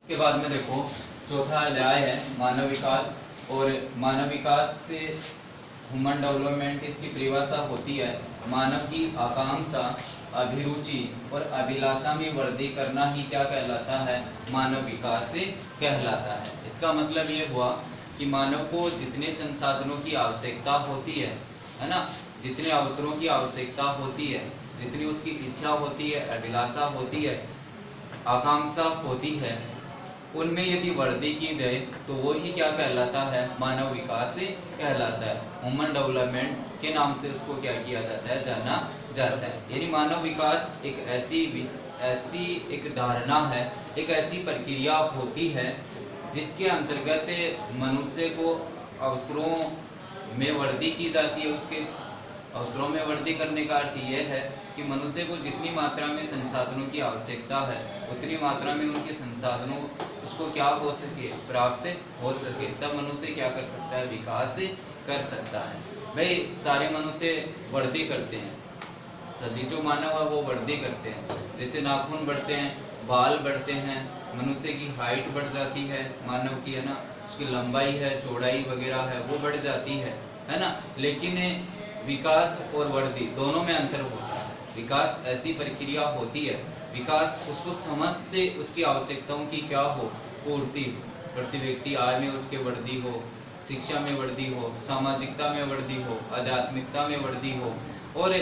इसके बाद में देखो चौथा अध्याय है मानव विकास। और मानव विकास से ह्यूमन डेवलपमेंट इसकी परिभाषा होती है मानव की आकांक्षा, अभिरुचि और अभिलाषा में वृद्धि करना ही क्या कहलाता है, मानव विकास से कहलाता है। इसका मतलब ये हुआ कि मानव को जितने संसाधनों की आवश्यकता होती है ना, जितने अवसरों की आवश्यकता होती है, जितनी उसकी इच्छा होती है, अभिलाषा होती है, आकांक्षा होती है, उनमें यदि वृद्धि की जाए तो वो ही क्या कहलाता है, मानव विकास से कहलाता है। ह्यूमन डेवलपमेंट के नाम से उसको क्या किया जाता है, जाना जाता है। यानी मानव विकास एक ऐसी एक धारणा है, एक ऐसी प्रक्रिया होती है जिसके अंतर्गत मनुष्य को अवसरों में वृद्धि की जाती है। उसके अवसरों में वृद्धि करने का अर्थ यह है कि मनुष्य को जितनी मात्रा में संसाधनों की आवश्यकता है उतनी मात्रा में उनके संसाधनों उसको क्या हो सके, प्राप्त हो सके, तब मनुष्य क्या कर सकता है, विकास कर सकता है। भाई सारे मनुष्य वृद्धि करते हैं, सभी जो मानव है वो वृद्धि करते हैं। जैसे नाखून बढ़ते हैं, बाल बढ़ते हैं, मनुष्य की हाइट बढ़ जाती है मानव की, है ना, उसकी लंबाई है, चौड़ाई वगैरह है वो बढ़ जाती है ना। लेकिन विकास और वृद्धि दोनों में अंतर होता है। विकास ऐसी प्रक्रिया होती है, विकास उसको समझते उसकी आवश्यकताओं की क्या हो, पूर्ति, प्रति व्यक्ति आय में उसके वृद्धि हो, शिक्षा में वृद्धि हो, सामाजिकता में वृद्धि हो, आध्यात्मिकता में वृद्धि हो और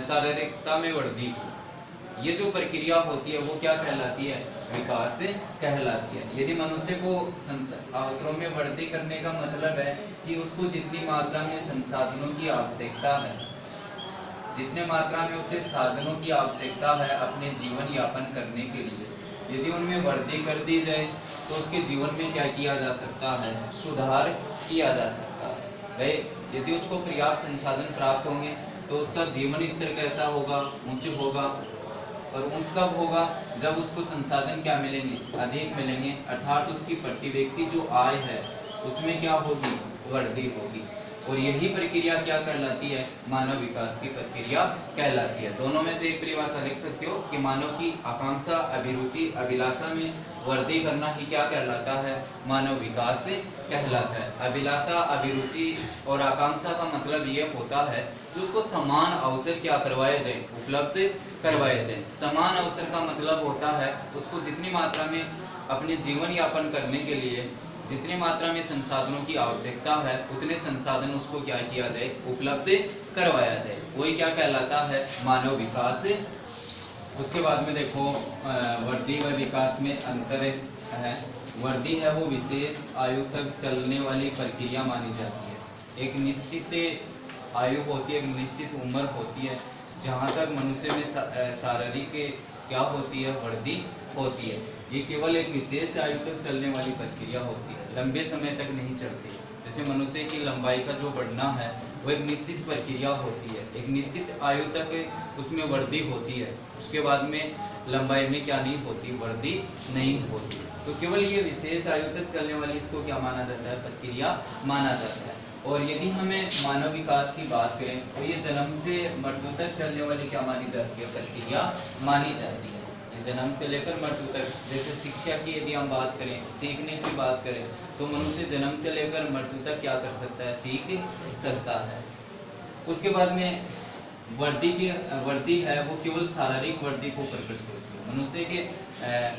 शारीरिकता में वृद्धि हो। ये जो प्रक्रिया होती है वो क्या कहलाती है, विकास से कहलाती है। यदि मनुष्य को अवसरों में वृद्धि करने का मतलब है कि उसको जितनी मात्रा में संसाधनों की आवश्यकता है, जितने मात्रा में उसे साधनों की आवश्यकता है अपने जीवन यापन करने के लिए, यदि उनमें वृद्धि कर दी जाए तो उसके जीवन में क्या किया जा सकता है, सुधार किया जा सकता है। भाई यदि उसको पर्याप्त संसाधन प्राप्त होंगे तो उसका जीवन स्तर कैसा होगा, उच्च होगा। और उच्च कब होगा, जब उसको संसाधन क्या मिलेंगे, अधिक मिलेंगे, अर्थात उसकी प्रति व्यक्ति जो आय है उसमें क्या होगी, वृद्धि होगी। और यही प्रक्रिया क्या कहलाती है, मानव विकास की प्रक्रिया कहलाती है। दोनों में से एक परिभाषा लिख सकते हो कि मानव की आकांक्षा, अभिरुचि, अभिलाषा में वृद्धि करना ही क्या कहलाता है, मानव विकास से कहलाता है। अभिलाषा, अभिरुचि और आकांक्षा का मतलब ये होता है कि उसको समान अवसर क्या करवाए जाए, उपलब्ध करवाए जाए। समान अवसर का मतलब होता है उसको जितनी मात्रा में अपने जीवन यापन करने के लिए जितनी मात्रा में संसाधनों की आवश्यकता है उतने संसाधन उसको क्या किया जाए, उपलब्ध करवाया जाए। वही क्या कहलाता है, मानव विकास। उसके बाद में देखो वृद्धि व विकास में अंतर है। वृद्धि है वो विशेष आयु तक चलने वाली प्रक्रिया मानी जाती है। एक निश्चित आयु होती है, एक निश्चित उम्र होती है जहाँ तक मनुष्य में शारीरिक क्या होती है, वृद्धि होती है। ये केवल एक विशेष आयु तक चलने वाली प्रक्रिया होती है, लंबे समय तक नहीं चलती। जैसे मनुष्य की लंबाई का जो बढ़ना है वो एक निश्चित प्रक्रिया होती है, एक निश्चित आयु तक उसमें वृद्धि होती है, उसके बाद में लंबाई में क्या नहीं होती, वृद्धि नहीं होती। तो केवल ये विशेष आयु तक चलने वाली इसको क्या माना जाता है, प्रक्रिया माना जाता है। और यदि हमें मानव विकास की बात करें तो ये जन्म से मृत्यु तक चलने वाली क्या मानी जाती है, प्रक्रिया मानी जाती है। जन्म से लेकर मृत्यु तक, जैसे शिक्षा की यदि हम बात करें, सीखने की बात करें तो मनुष्य जन्म से लेकर मृत्यु तक क्या कर सकता है, सीख सकता है। उसके बाद में वृद्धि है वो केवल शारीरिक वृद्धि को प्रकट करती है। मनुष्य के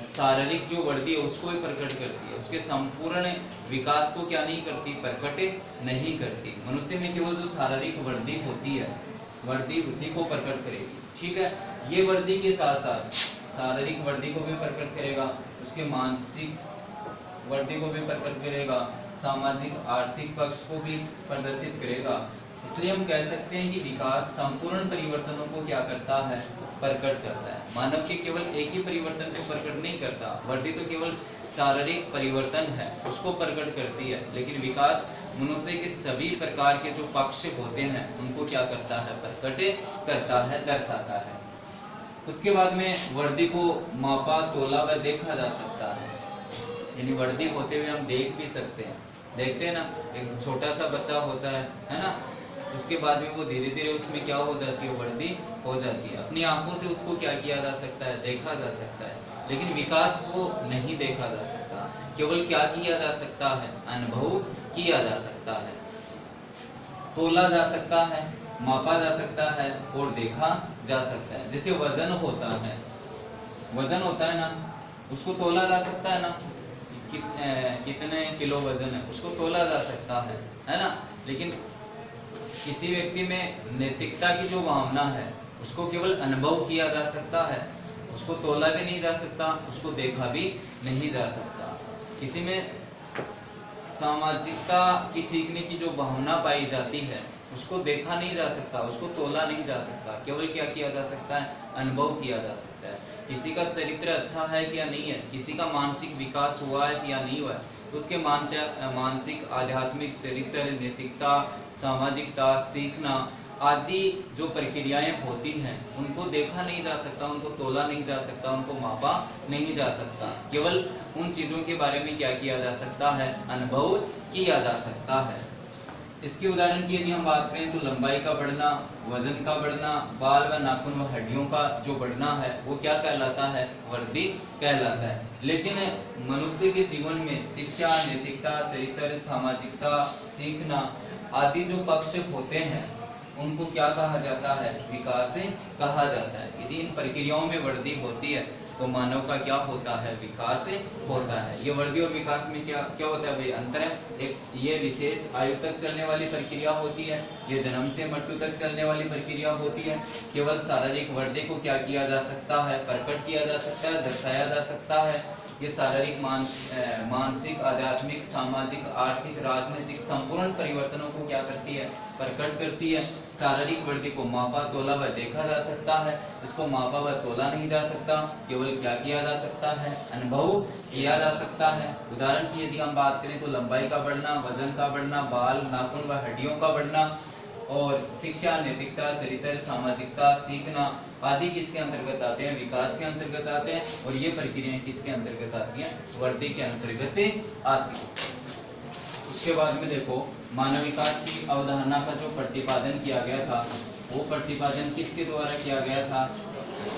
शारीरिक जो वृद्धि है उसको ही प्रकट करती है, उसके संपूर्ण विकास को क्या नहीं करती, प्रकट नहीं करती। मनुष्य में केवल जो शारीरिक वृद्धि होती है, वृद्धि उसी को प्रकट करेगी। ठीक है, ये वृद्धि के साथ साथ शारीरिक वृद्धि को भी प्रकट करेगा, उसके मानसिक वृद्धि को भी प्रकट करेगा, सामाजिक आर्थिक पक्ष को भी प्रदर्शित करेगा। इसलिए हम कह सकते हैं कि विकास संपूर्ण परिवर्तनों को क्या करता है, प्रकट करता है। मानव के केवल एक ही परिवर्तन को प्रकट नहीं करता, वृद्धि तो केवल शारीरिक परिवर्तन है उसको प्रकट करती है, लेकिन विकास मनुष्य के सभी प्रकार के जो पक्ष होते हैं उनको क्या करता है, प्रकट करता है, दर्शाता है। उसके बाद में वृद्धि को मापा, तोला व देखा जा सकता है। यानी वृद्धि होते हुए हम देख भी सकते हैं, देखते हैं ना, एक छोटा सा बच्चा होता है ना, उसके बाद में वो धीरे धीरे उसमें क्या हो जाती है, वृद्धि हो जाती है। अपनी आंखों से उसको क्या किया जा सकता है, देखा जा सकता है। लेकिन विकास को नहीं देखा जा सकता। केवल क्या किया जा सकता है, अनुभव किया जा सकता है, तोला जा सकता है, मापा जा सकता है और देखा जा सकता है। जैसे वजन होता है, वजन होता है ना, उसको तोला जा सकता है ना, कितने किलो वजन है उसको तोला जा सकता है ना। लेकिन किसी व्यक्ति में नैतिकता की जो भावना है उसको केवल अनुभव किया जा सकता है, उसको तोला भी नहीं जा सकता, उसको देखा भी नहीं जा सकता। किसी में सामाजिकता की सीखने की जो भावना पाई जाती है उसको देखा नहीं जा सकता, उसको तोला नहीं जा सकता, केवल क्या किया जा सकता है, अनुभव किया जा सकता है। किसी का चरित्र अच्छा है कि या नहीं है, किसी का मानसिक विकास हुआ है कि या नहीं हुआ है, तो उसके मानसिक आध्यात्मिक चरित्र, नैतिकता, सामाजिकता, सीखना आदि जो प्रक्रियाएं होती हैं उनको देखा नहीं जा सकता, उनको तोला नहीं जा सकता, उनको मापा नहीं जा सकता। केवल उन चीजों के बारे में क्या किया जा सकता है, अनुभव किया जा सकता है। इसके उदाहरण की यदि हम बात करें तो लंबाई का बढ़ना, वजन का बढ़ना, बाल व नाखून व हड्डियों का जो बढ़ना है वो क्या कहलाता है, वृद्धि कहलाता है। लेकिन मनुष्य के जीवन में शिक्षा, नैतिकता, चरित्र, सामाजिकता, सीखना आदि जो पक्ष होते हैं उनको क्या कहा जाता है, विकास कहा जाता है। यदि इन प्रक्रियाओं में वृद्धि होती है तो मानव का क्या होता है, विकास होता है। ये वृद्धि और विकास में क्या क्या होता है भाई, अंतर है। एक ये विशेष आयु तक चलने वाली प्रक्रिया होती है, ये जन्म से मृत्यु तक चलने वाली प्रक्रिया होती है। केवल शारीरिक वृद्धि को क्या किया जा सकता है, प्रकट किया जा सकता है, दर्शाया जा सकता है। ये शारीरिक, मानसिक, आध्यात्मिक, सामाजिक, आर्थिक, राजनीतिक संपूर्ण परिवर्तनों को क्या करती है, प्रकट करती है। शारीरिक वृद्धि को मापा, तोला व देखा जा सकता है, इसको मापा व तोला नहीं जा सकता, केवल क्या किया जा सकता है, अनुभव किया जा सकता है। उदाहरण की यदि हम बात करें तो लंबाई का बढ़ना, वजन का बढ़ना, बाल, नाखून व हड्डियों का बढ़ना और शिक्षा, नैतिकता, चरित्र, सामाजिकता, सीखना आदि किसके अंतर्गत आते हैं, विकास के अंतर्गत आते हैं। और ये प्रक्रियाएं किसके अंतर्गत आती हैं, वृद्धि के अंतर्गत आती है। उसके बाद में देखो मानव विकास की अवधारणा का जो प्रतिपादन किया गया था वो प्रतिपादन किसके द्वारा किया गया था,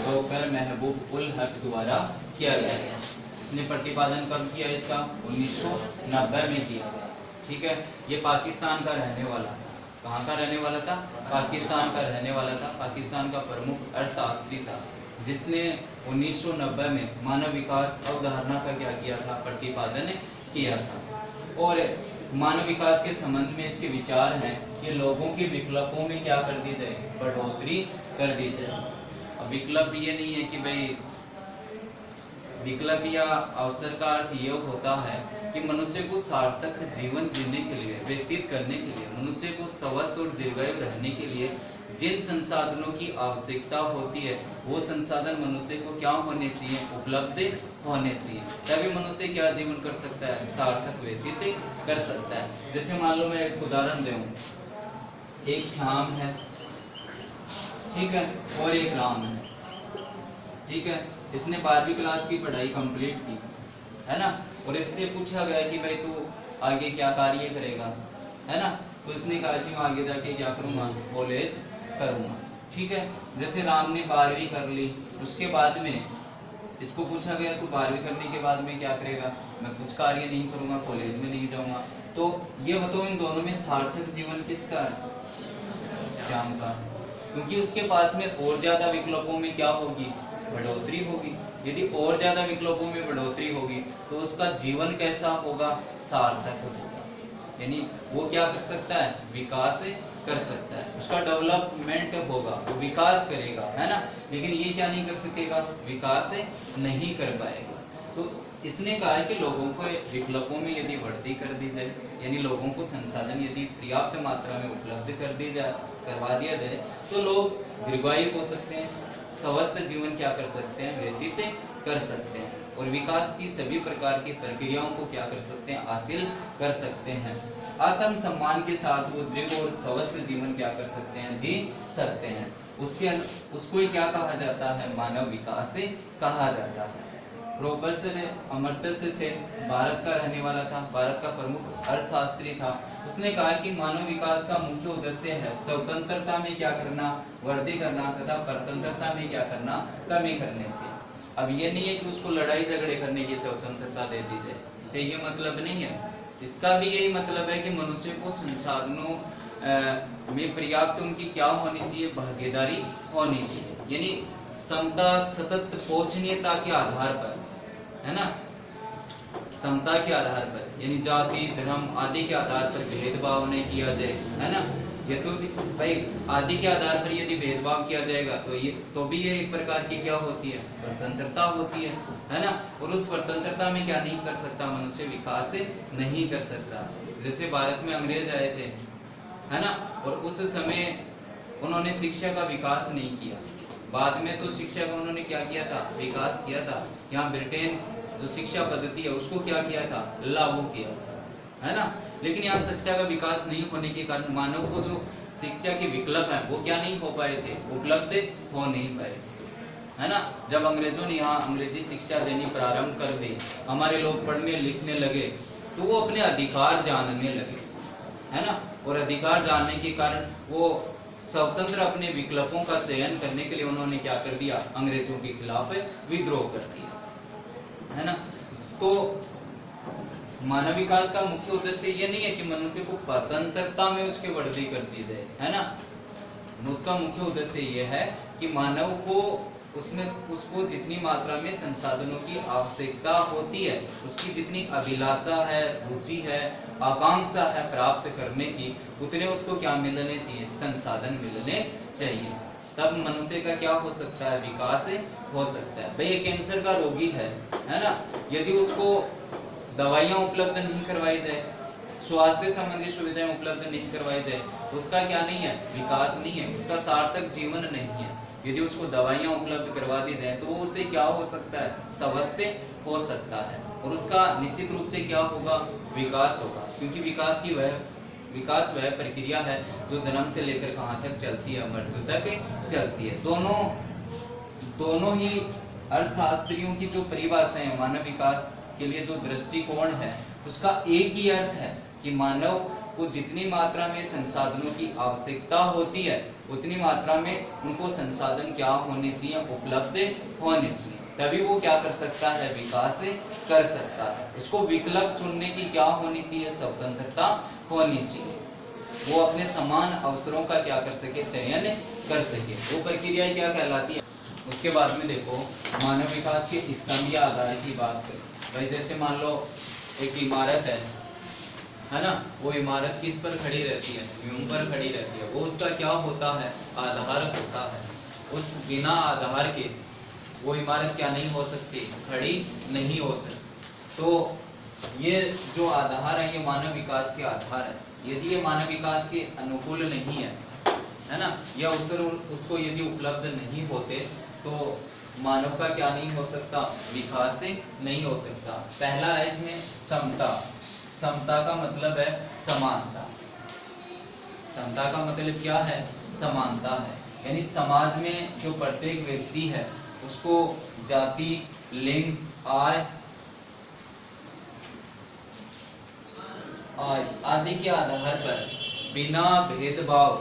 डॉक्टर महबूब उल हक द्वारा किया गया। इसने प्रतिपादन कब किया, इसका 1990 में किया गया। ठीक है, ये पाकिस्तान का रहने वाला था। कहाँ का रहने वाला था, पाकिस्तान का रहने वाला था। पाकिस्तान का प्रमुख अर्थशास्त्री था जिसने 1990 में मानव विकास अवधारणा का क्या किया था, प्रतिपादन किया था। और मानव विकास के संबंध में इसके विचार हैं कि लोगों के विकल्पों में क्या कर दी जाए, बढ़ोतरी कर दी जाए। अब विकल्प ये नहीं है कि भाई विकल्प या अवसर का अर्थ ये होता है कि मनुष्य को सार्थक जीवन जीने के लिए, व्यतीत करने के लिए, मनुष्य को स्वस्थ और दीर्घायु रहने के लिए जिन संसाधनों की आवश्यकता होती है वो संसाधन मनुष्य को क्या होने चाहिए, उपलब्ध होने चाहिए, तभी मनुष्य क्या जीवन कर सकता है, सार्थक व्यतीत कर सकता है। जैसे मान लो मैं एक उदाहरण दूं, एक श्याम है, ठीक है, और एक राम है, ठीक है। इसने 12वीं क्लास की पढ़ाई कंप्लीट की है ना, और इससे पूछा गया कि भाई तू आगे क्या कार्य करेगा, है ना। तो इसने कहा कि मैं आगे जाके क्या करूँगा, कॉलेज करूँगा, ठीक है। जैसे राम ने 12वीं कर ली, उसके बाद में इसको पूछा गया तू 12वीं करने के बाद में क्या करेगा, मैं कुछ कार्य नहीं करूँगा, कॉलेज में नहीं जाऊँगा। तो ये बताओ इन दोनों में सार्थक जीवन किसका है, श्याम का, क्योंकि उसके पास में और ज्यादा विकल्पों में क्या होगी, बढ़ोतरी होगी। यदि और ज्यादा विकल्पों में बढ़ोतरी होगी तो उसका जीवन कैसा होगा, सार्थक होगा, यानी वो क्या कर सकता है, विकास कर सकता है, उसका डेवलपमेंट होगा, वो विकास करेगा, है ना। लेकिन ये क्या नहीं कर सकेगा, विकास नहीं कर पाएगा। तो इसने कहा है कि लोगों को विकल्पों में यदि वृद्धि कर दी जाए, यानी लोगों को संसाधन यदि पर्याप्त मात्रा में उपलब्ध कर दी जाए, करवा दिया जाए, तो लोग दीर्घायु हो सकते हैं, स्वस्थ जीवन क्या कर सकते हैं, व्यतीत कर सकते हैं, और विकास की सभी प्रकार की प्रक्रियाओं को क्या कर सकते हैं, हासिल कर सकते हैं। आत्म सम्मान के साथ वो दृढ़ और स्वस्थ जीवन क्या कर सकते हैं, जी सकते हैं। उसको ही क्या कहा जाता है, मानव विकास से कहा जाता है। प्रोफेसर अमर्त्य सेन भारत का रहने वाला था, भारत का प्रमुख अर्थशास्त्री था। उसने कहा कि मानव विकास का मुख्य उद्देश्य है स्वतंत्रता में क्या करना, वृद्धि करना, तथा परतंत्रता में क्या करना, कमी करने से। अब ये नहीं है कि उसको लड़ाई झगड़े करने की स्वतंत्रता दे दी जाए, इसे ये मतलब नहीं है। इसका भी यही मतलब है कि मनुष्य को संसाधनों में पर्याप्त उनकी क्या होनी चाहिए, भागीदारी होनी चाहिए, यानी समता सतत पोषणीयता के आधार पर, है ना, समता के आधार पर, यानी जाति धर्म आदि के आधार पर भेदभाव नहीं किया जाए, है ना। ये तो भाई आदि के आधार पर यदि भेदभाव किया जाएगा तो भी ये एक प्रकार की क्या होती है, स्वतंत्रता होती है ना। और उस स्वतंत्रता में क्या नहीं कर सकता मनुष्य, विकास नहीं कर सकता। जैसे भारत में अंग्रेज आए थे, है ना, और उस समय उन्होंने शिक्षा का विकास नहीं किया, बाद में तो शिक्षा का उन्होंने क्या किया था, विकास किया था। यहाँ ब्रिटेन जो शिक्षा पद्धति है उसको क्या किया था, लागू किया था, है ना। लेकिन यहाँ शिक्षा का विकास नहीं होने के कारण मानव को जो शिक्षा के विकल्प हैं वो क्या नहीं हो पाए थे, उपलब्ध हो नहीं पाए थे, है ना। जब अंग्रेजों ने यहाँ अंग्रेजी शिक्षा देनी प्रारंभ कर दी, हमारे लोग पढ़ने लिखने लगे, तो वो अपने अधिकार जानने लगे, है ना। और अधिकार जानने के कारण वो स्वतंत्र अपने विकल्पों का चयन करने के लिए उन्होंने क्या कर दिया, अंग्रेजों के खिलाफ विद्रोह कर दिया, है ना। तो मानव विकास का मुख्य उद्देश्य ये नहीं है कि मनुष्य को स्वतंत्रता में उसकी बढ़ोतरी कर दी जाए, है ना। उसका मुख्य उद्देश्य ये है कि मानव को उसको जितनी मात्रा में संसाधनों की आवश्यकता होती है, उसकी जितनी अभिलाषा है, रुचि है, आकांक्षा है प्राप्त करने की, उतने उसको क्या मिलने चाहिए, संसाधन मिलने चाहिए। तब मनुष्य का क्या हो सकता है, विकास हो सकता है। भाई ये कैंसर का रोगी है ना, यदि उसको दवाइयाँ उपलब्ध नहीं करवाई जाए, स्वास्थ्य संबंधी सुविधाएं उपलब्ध नहीं करवाई जाए, तो उसका क्या नहीं है, विकास नहीं है, उसका सार्थक जीवन नहीं है। यदि उसको दवाइयाँ उपलब्ध करवा दी जाए तो वो उससे क्या हो सकता है, स्वस्थ हो सकता है, और उसका निश्चित रूप से क्या होगा, विकास होगा। क्योंकि विकास वह प्रक्रिया है जो जन्म से लेकर कहाँ तक चलती है, मृत्यु तक चलती है। दोनों ही अर्थशास्त्रियों की जो परिभाषा है मानव विकास के लिए, जो दृष्टिकोण है, उसका एक ही अर्थ है कि मानव को जितनी मात्रा में संसाधनों की आवश्यकता होती है उतनी मात्रा में उनको संसाधन क्या होने चाहिए, उपलब्ध होने चाहिए, तभी वो क्या कर सकता है, विकास कर सकता है। उसको विकल्प चुनने की क्या होनी चाहिए, स्वतंत्रता होनी चाहिए, वो अपने समान अवसरों का क्या कर सके, चयन कर सके। वो प्रक्रिया क्या कहलाती है। उसके बाद में देखो मानव विकास के स्तंभीय आधार की बात करें। भाई जैसे मान लो एक इमारत है ना, वो इमारत किस पर खड़ी रहती है, व्यूम पर खड़ी रहती है। वो उसका क्या होता है, आधार होता है। उस बिना आधार के वो इमारत क्या नहीं हो सकती, खड़ी नहीं हो सकती। तो ये जो आधार है ये मानव विकास के आधार है। यदि ये मानव विकास के अनुकूल नहीं है ना, या उसको यदि उपलब्ध नहीं होते तो मानव का क्या नहीं हो सकता, विकास नहीं हो सकता। पहला है इसमें समता। समता का मतलब है समानता। समता का मतलब क्या है, समानता है। यानी समाज में जो प्रत्येक व्यक्ति है उसको जाति, लिंग, आय आदि के आधार पर बिना भेदभाव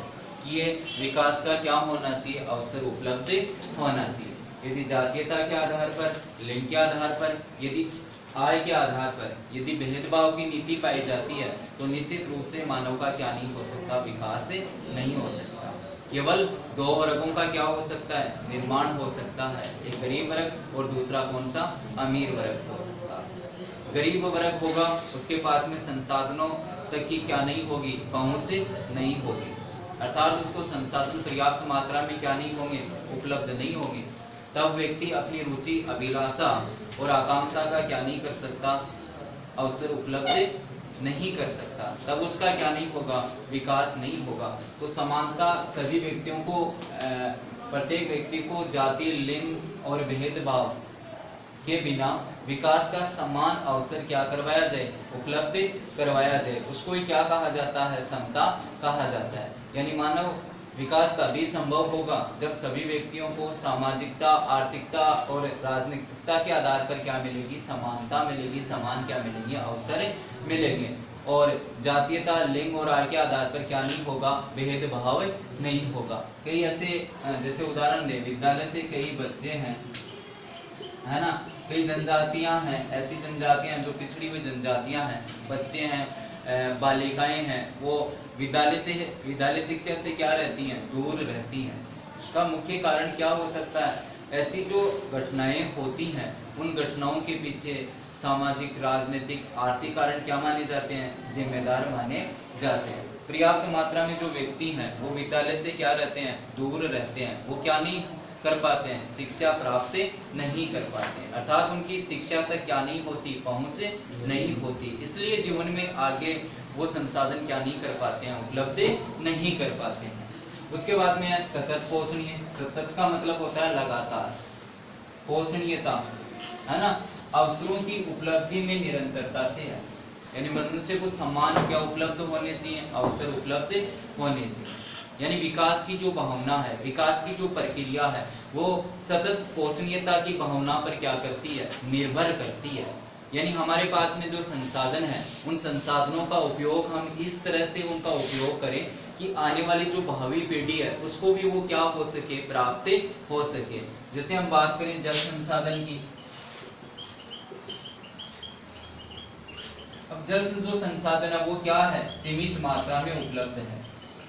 किए विकास का क्या होना चाहिए, अवसर उपलब्ध होना चाहिए। यदि जातीयता के आधार पर, लिंग के आधार पर, यदि आय के आधार पर यदि भेदभाव की नीति पाई जाती है तो निश्चित रूप से मानव का क्या नहीं हो सकता, विकास नहीं हो सकता। केवल दो वर्गों का क्या हो सकता है, निर्माण हो सकता है। एक गरीब वर्ग और दूसरा कौन सा, अमीर वर्ग हो सकता है। गरीब वर्ग होगा उसके पास में संसाधनों तक की क्या नहीं होगी, पहुंच नहीं होगी, अर्थात उसको संसाधन पर्याप्त मात्रा में क्या नहीं होंगे, उपलब्ध नहीं होंगे। तब व्यक्ति अपनी रुचि, अभिलाषा और आकांक्षा का क्या नहीं कर सकता, अवसर उपलब्ध नहीं कर सकता। तब उसका क्या नहीं होगा, विकास नहीं होगा। तो समानता सभी व्यक्तियों को, प्रत्येक व्यक्ति को जाति, लिंग और भेदभाव के बिना विकास का समान अवसर क्या करवाया जाए, उपलब्ध करवाया जाए, उसको ही क्या कहा जाता है, समता कहा जाता है। यानी मानव विकास तभी संभव होगा जब सभी व्यक्तियों को सामाजिकता, आर्थिकता और राजनीतिकता के आधार पर क्या मिलेगी, समानता मिलेगी, समान क्या मिलेंगे, अवसर मिलेंगे। और जातीयता, लिंग और आय के आधार पर क्या नहीं होगा, भेदभाव नहीं होगा। कई ऐसे, जैसे उदाहरण दे, विद्यालय से कई बच्चे हैं है ना। कई जनजातियां हैं, ऐसी जनजातियां जो पिछड़ी हुई जनजातियां हैं, बच्चे हैं, बालिकाएं हैं, वो विद्यालय शिक्षा से क्या रहती हैं, दूर रहती हैं। उसका मुख्य कारण क्या हो सकता है? ऐसी जो घटनाएं होती हैं, उन घटनाओं के पीछे सामाजिक, राजनीतिक, आर्थिक कारण क्या माने जाते हैं, जिम्मेदार माने जाते हैं। पर्याप्त मात्रा में जो व्यक्ति हैं वो विद्यालय से क्या रहते हैं, दूर रहते हैं, वो क्या नहीं कर पाते हैं, शिक्षा प्राप्त नहीं कर पाते हैं, अर्थात उनकी शिक्षा तक क्या नहीं होती, पहुंच नहीं होती। इसलिए जीवन में आगे वो संसाधन क्या नहीं कर पाते हैं, उपलब्ध नहीं कर पाते हैं। उसके बाद में है सतत पोषणीय। सतत का मतलब होता है लगातार, पोषणीयता, है ना, अवसरों की उपलब्धि में निरंतरता से है। यानी मनुष्य को समान क्या उपलब्ध होने चाहिए, अवसर उपलब्ध होने चाहिए। यानी विकास की जो भावना है, विकास की जो प्रक्रिया है, वो सतत पोषणीयता की भावना पर क्या करती है, निर्भर करती है। यानी हमारे पास में जो संसाधन है, उन संसाधनों का उपयोग हम इस तरह से उनका उपयोग करें कि आने वाली जो भावी पीढ़ी है उसको भी वो क्या हो सके, प्राप्त हो सके। जैसे हम बात करें जल संसाधन की, अब जल जो संसाधन है वो क्या है, सीमित मात्रा में उपलब्ध है।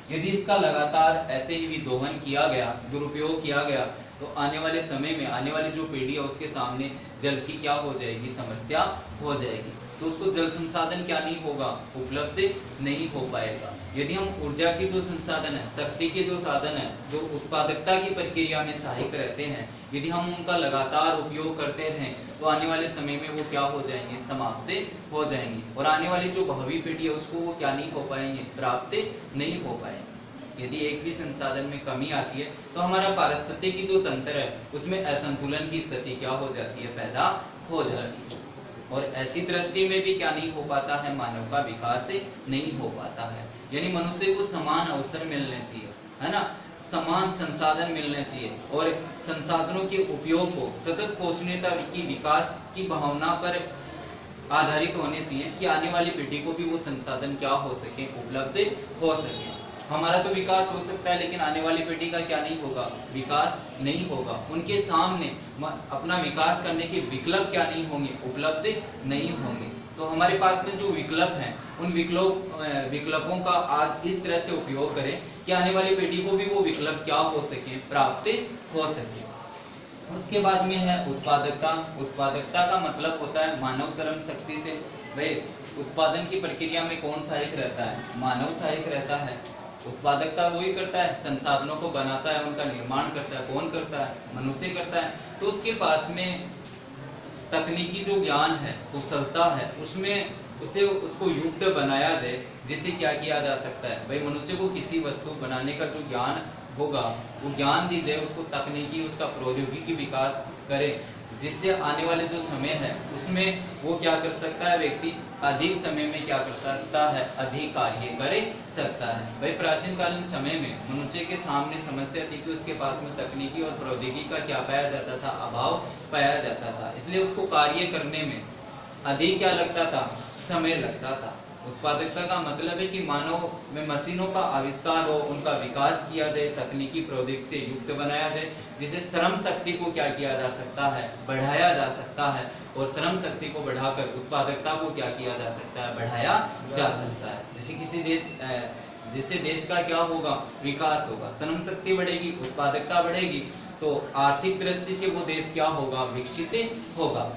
यदि इसका लगातार ऐसे ही भी दोहन किया गया, दुरुपयोग किया गया, तो आने वाले समय में आने वाली जो पीढ़ी है उसके सामने जल की क्या हो जाएगी, समस्या हो जाएगी। तो उसको जल संसाधन क्या नहीं होगा, उपलब्ध नहीं हो पाएगा। यदि हम ऊर्जा की जो संसाधन है, शक्ति के जो साधन है, जो उत्पादकता की प्रक्रिया में सहायक रहते हैं, यदि हम उनका लगातार उपयोग करते रहें तो आने वाले समय में वो क्या हो जाएंगे, समाप्त हो जाएंगे, और आने वाली जो भावी पीढ़ी है उसको वो क्या नहीं हो पाएंगे, प्राप्त नहीं हो पाएंगे। यदि एक भी संसाधन में कमी आती है तो हमारा पारिस्थितिकी जो तंत्र है उसमें असंतुलन की स्थिति क्या हो जाती है, पैदा हो जाती है। और ऐसी दृष्टि में भी क्या नहीं हो पाता है, मानव का विकास नहीं हो पाता है। यानी मनुष्य को समान अवसर मिलने चाहिए, है ना, समान संसाधन मिलने चाहिए, और संसाधनों के उपयोग को सतत पोषणीयता की विकास की भावना पर आधारित होने चाहिए कि आने वाली पीढ़ी को भी वो संसाधन क्या हो सके, उपलब्ध हो सके। हमारा तो विकास हो सकता है लेकिन आने वाली पीढ़ी का क्या नहीं होगा, विकास नहीं होगा। उनके सामने अपना विकास करने के विकल्प क्या नहीं होंगे, उपलब्ध नहीं होंगे। तो हमारे पास में जो विकल्प हैं, उन विकल्पों का आज इस तरह से उपयोग करें कि आने वाली पीढ़ी को भी वो विकल्प क्या हो सके, प्राप्त हो सके। उसके बाद में है उत्पादकता। उत्पादकता का मतलब होता है मानव श्रम शक्ति से। भाई उत्पादन की प्रक्रिया में कौन सहायक रहता है, मानव सहायक रहता है। उत्पादकता वही करता है, संसाधनों को बनाता है, उनका निर्माण करता है। कौन करता है, मनुष्य करता है। तो उसके पास में तकनीकी जो ज्ञान है, कुशलता है, उसमें उसको युक्त बनाया जाए, जिससे क्या किया जा सकता है, भाई मनुष्य को किसी वस्तु बनाने का जो ज्ञान होगा वो ज्ञान दी जाए, उसको तकनीकी, उसका प्रौद्योगिकी विकास करे, जिससे आने वाले जो समय है उसमें वो क्या कर सकता है, व्यक्ति अधिक समय में क्या कर सकता है, अधिक कार्य कर सकता है। भाई प्राचीन कालीन समय में मनुष्य के सामने समस्या थी कि उसके पास में तकनीकी और प्रौद्योगिकी का क्या पाया जाता था, अभाव पाया जाता था। इसलिए उसको कार्य करने में अधिक क्या लगता था, समय लगता था। उत्पादकता का मतलब है कि मानव में मशीनों का आविष्कार हो, उनका विकास किया जाए, तकनीकी प्रौद्योगिकी से युक्त बनाया जाए, जिससे श्रम शक्ति को क्या किया जा सकता है, बढ़ाया जा सकता है, और श्रम शक्ति को बढ़ाकर उत्पादकता को क्या किया जा सकता है, बढ़ाया जा सकता है। जिससे देश का क्या होगा, विकास होगा। श्रम शक्ति बढ़ेगी, उत्पादकता बढ़ेगी, तो आर्थिक दृष्टि से वो देश क्या होगा, विकसित होगा।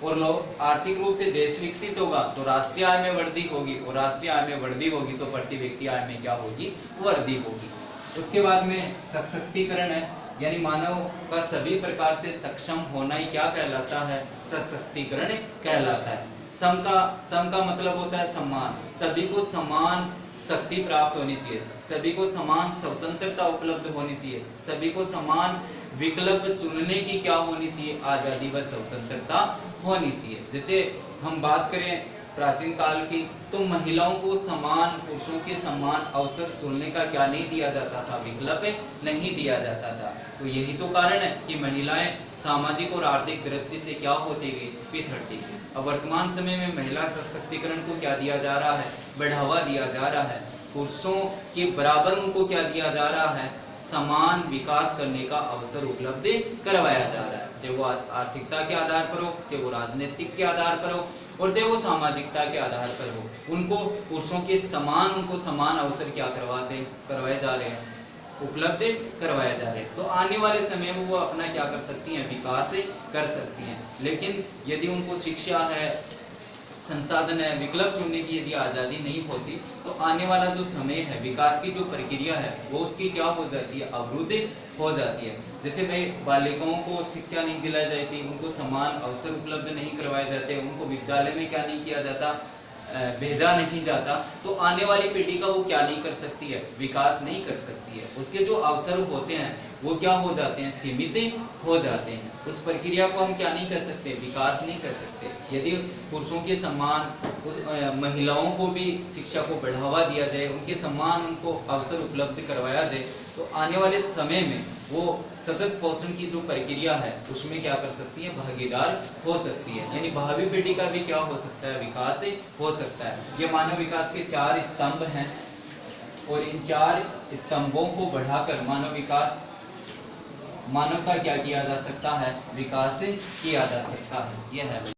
और लोग आर्थिक रूप से देश विकसित होगा तो राष्ट्रीय आय में वृद्धि होगी, और राष्ट्रीय आय में वृद्धि होगी तो प्रति व्यक्ति आय में क्या होगी, वृद्धि होगी। उसके बाद में सशक्तिकरण है, यानी मानव का सभी प्रकार से सक्षम होना ही क्या कहलाता है, सशक्तिकरण कहलाता है। सम का मतलब होता है सम्मान। सभी को समान शक्ति प्राप्त होनी चाहिए, सभी को समान स्वतंत्रता उपलब्ध होनी चाहिए, सभी को समान विकल्प चुनने की क्या होनी चाहिए, आजादी व स्वतंत्रता होनी चाहिए। जैसे हम बात करें प्राचीन काल की, तो महिलाओं को समान पुरुषों के समान अवसर चुनने का क्या नहीं दिया जाता था, विकल्प नहीं दिया जाता था। तो यही तो कारण है कि महिलाएं सामाजिक और आर्थिक दृष्टि से क्या होती गई, पिछड़ती गई। अब वर्तमान समय में महिला सशक्तिकरण को क्या दिया जा रहा है, बढ़ावा दिया जा रहा है। पुरुषों के बराबर उनको क्या दिया जा रहा है, समान विकास करने का अवसर उपलब्ध करवाया जा रहा है। चाहे वो आर्थिकता के आधार पर हो, चाहे वो राजनीतिक के आधार पर हो, और चाहे वो सामाजिकता के आधार पर हो, उनको पुरुषों के समान उनको समान अवसर क्या करवाए जा रहे हैं, उपलब्ध करवाए जा रहे हैं। तो आने वाले समय में वो अपना क्या कर सकती हैं, विकास कर सकती हैं। लेकिन यदि उनको शिक्षा है, संसाधन है, विकल्प चुनने की यदि आज़ादी नहीं होती, तो आने वाला जो समय है, विकास की जो प्रक्रिया है, वो उसकी क्या हो जाती है, अवरुद्ध हो जाती है। जैसे भाई बालिकाओं को शिक्षा नहीं दिलाई जाती, उनको समान अवसर उपलब्ध नहीं करवाए जाते, उनको विद्यालय में क्या नहीं किया जाता, भेजा नहीं जाता, तो आने वाली पीढ़ी का वो क्या नहीं कर सकती है, विकास नहीं कर सकती है। उसके जो अवसर होते हैं वो क्या हो जाते हैं, सीमित हो जाते हैं। उस प्रक्रिया को हम क्या नहीं कर सकते, विकास नहीं कर सकते। यदि पुरुषों के समान महिलाओं को भी शिक्षा को बढ़ावा दिया जाए, उनके समान उनको अवसर उपलब्ध करवाया जाए, तो आने वाले समय में वो सतत पोषण की जो प्रक्रिया है उसमें क्या कर सकती है, भागीदार हो सकती है। यानी भावी पीढ़ी का भी क्या हो सकता है, विकास हो सकता है। ये मानव विकास के 4 स्तंभ हैं, और इन 4 स्तंभों को बढ़ाकर मानव का क्या किया जा सकता है, विकास किया जा सकता है। यह है।